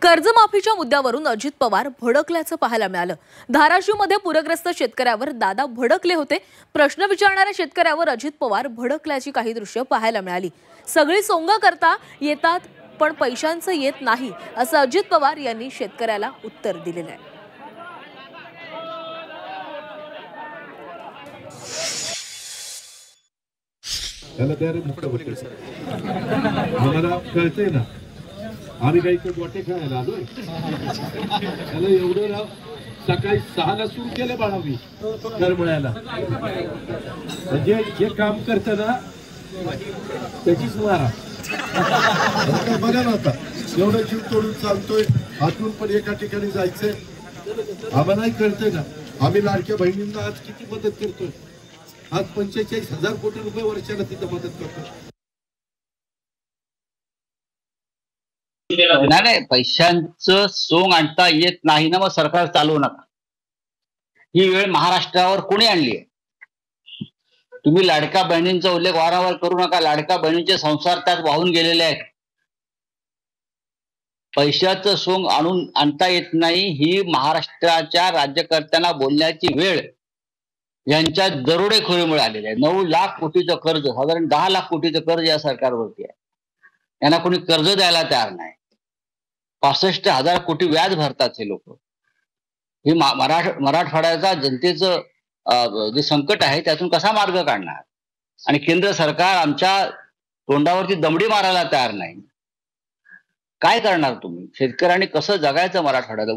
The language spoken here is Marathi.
कर्जमाफीच्या मुद्द्यावरून अजित पवार भडकल्याचं पाहायला मिळालं। धाराशिवमध्ये पूरग्रस्त शेतकऱ्यावर दादा भडकले होते। प्रश्न विचारणाऱ्या शेतकऱ्यावर अजित पवार भडकल्याची काही दृश्य पाहायला मिळाली। सगळी सोंग करता येतात पण पैशांचं येत नाही असं अजित पवार यांनी शेतकऱ्याला उत्तर दिलेलं आहे। मला कळतंय ना, आम्ही काही गोटे खेळायला आलोय। त्याला एवढं राव सकाळी 6ला सुरू केलं बाळावी करमळ्याला। म्हणजे जे काम करतं ना त्याचीच मारा बघा ना। आता एवढं जीव तोडून चालतोय, हातून पण एका ठिकाणी जायचंय। आम्हालाही कळतंय ना, आम्ही लाडक्या बहिणींना आज किती मदत करतोय। आज 45,000 कोटी रुपये वर्षाला तिथं मदत करतोय। नाही, पैशांचं सोंग आणता येत नाही ना, मग सरकार चालवू नका। ही वेळ महाराष्ट्रावर कोणी आणली आहे? तुम्ही लाडक्या बहिणींचा उल्लेख वारंवार करू नका। लाडक्या बहिणींचे संसार त्यात वाहून गेलेले आहेत। पैशाचं सोंग आणता येत नाही ही महाराष्ट्राच्या राज्यकर्त्यांना बोलण्याची वेळ यांच्या दरोडेखोरीमुळे आलेली आहे। 9 लाख कोटीचं कर्ज, साधारण 10 लाख कोटीचं कर्ज या सरकारवरती आहे। यांना कोणी कर्ज द्यायला तयार नाही। 65,000 कोटी व्याज भरतात हे लोक। हे मराठवाड्याचा जनतेचं जे संकट आहे त्यातून कसा मार्ग काढणार? आणि केंद्र सरकार आमच्या तोंडावरती दमडी मारायला तयार नाही। काय करणार तुम्ही? शेतकऱ्यांनी कसं जगायचं मराठवाड्याला?